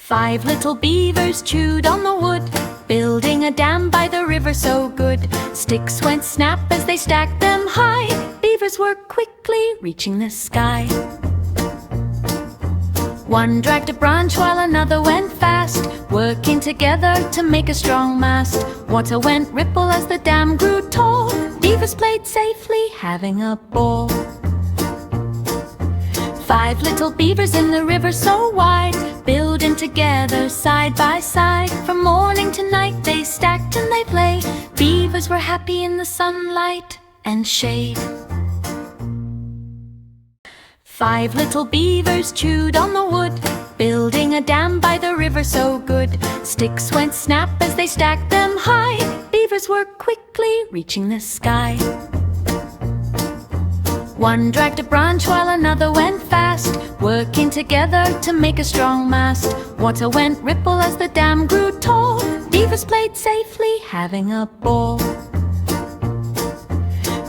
5 little beavers chewed on the wood, building a dam by the river so good. Sticks went snap as they stacked them high. Beavers worked quickly, reaching the sky. One dragged a branch while another went fast, working together to make a strong mast. Water went ripple as the dam grew tall. Beavers played safely, having a ball. 5 little beavers in the river so wide, building together side by side. From morning to night they stacked and they played. Beavers were happy in the sunlight and shade. 5 little beavers chewed on the wood, building a dam by the river so good. Sticks went snap as they stacked them high. Beavers worked quickly, reaching the sky. One dragged a branch while another went fast, working together to make a strong mast. Water went ripple as the dam grew tall. Beavers played safely, having a ball.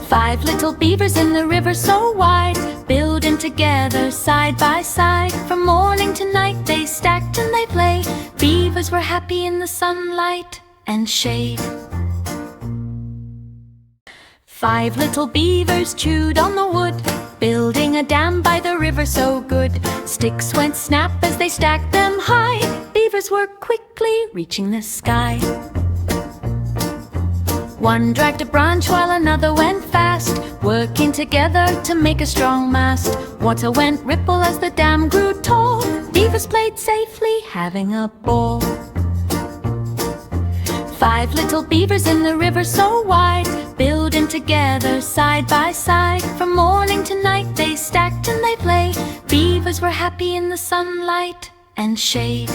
5 little beavers in the river so wide, building together side by side. From morning to night they stacked and they played. Beavers were happy in the sunlight and shade. 5 little beavers chewed on the wood, building a dam by the river so good. Sticks went snap as they stacked them high. Beavers worked quickly, reaching the sky. One dragged a branch while another went fast, working together to make a strong mast. Water went ripple as the dam grew tall. Beavers played safely, having a ball. 5 little beavers in the river so wide, building together side by side. From morning to night they stacked and they played. Beavers were happy in the sunlight and shade.